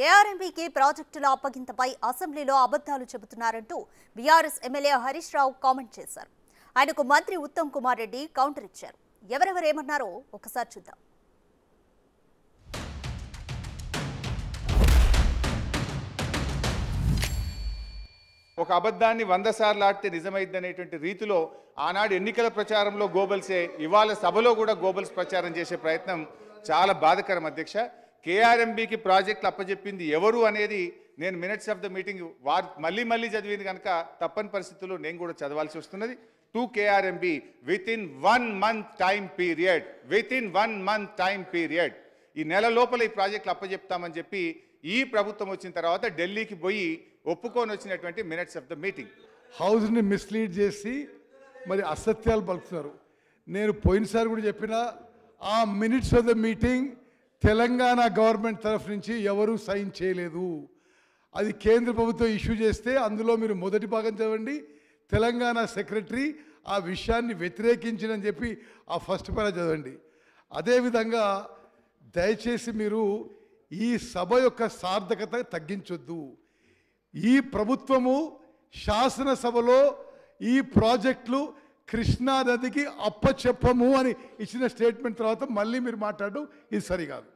కేఆర్ఎంబీకి ప్రాజెక్టుల అప్పగింతపై అసెంబ్లీలో అబద్ధాలు చెబుతున్నారంటూ BRS MLA Harish Rao comment చేశారు. ఆయనకు మంత్రి ఉత్తమ్ కుమార్ రెడ్డి కౌంటర్ ఇచ్చారు. ఎవరెవరేమన్నారో ఒకసారి చూద్దాం. ఒక అబద్ధాన్ని 100 సార్లు ఆడితే నిజమైద్దనేటువంటి రీతిలో ఆనాడు ఎన్నికల ప్రచారంలో గోబల్సే ఇవాళ సభలో కూడా గోబల్స్ ప్రచారం చేసే ప్రయత్నం చాలా బాధకరం అధ్యక్ష. కేఆర్ఎంబీకి ప్రాజెక్టులు అప్పచెప్పింది ఎవరు అనేది నేను మినిట్స్ ఆఫ్ ద మీటింగ్ మళ్ళీ చదివింది కనుక తప్పని పరిస్థితుల్లో నేను కూడా చదవాల్సి వస్తున్నది. To KRMB with in 1 month time period ఈ నెల లోపల ఈ ప్రాజెక్టులు అప్పచెప్తామని చెప్పి ఈ ప్రభుత్వం వచ్చిన తర్వాత ఢిల్లీకి పోయి ఒప్పుకొని వచ్చినటువంటి మినిట్స్ ఆఫ్ ద మీటింగ్. హౌస్ని మిస్లీడ్ చేసి మరి అసత్యాలు పలుకుతున్నారు. నేను పోయినసారి కూడా చెప్పిన ఆ minutes of the meeting Telangana government తరఫు నుంచి ఎవరూ సైన్ చేయలేదు. అది కేంద్ర ప్రభుత్వం ఇష్యూ చేస్తే అందులో మీరు మొదటి భాగం చదవండి. తెలంగాణ సెక్రటరీ ఆ విషయాన్ని వ్యతిరేకించిందని చెప్పి ఆ ఫస్ట్ పేరా చదవండి. అదేవిధంగా దయచేసి మీరు ఈ సభ యొక్క సార్థకత తగ్గించొద్దు. ఈ ప్రభుత్వము శాసనసభలో ఈ ప్రాజెక్టులు కృష్ణా నదికి అప్పచెప్పము అని ఇచ్చిన స్టేట్మెంట్ తర్వాత మళ్ళీ మీరు మాట్లాడడం ఇది సరికాదు.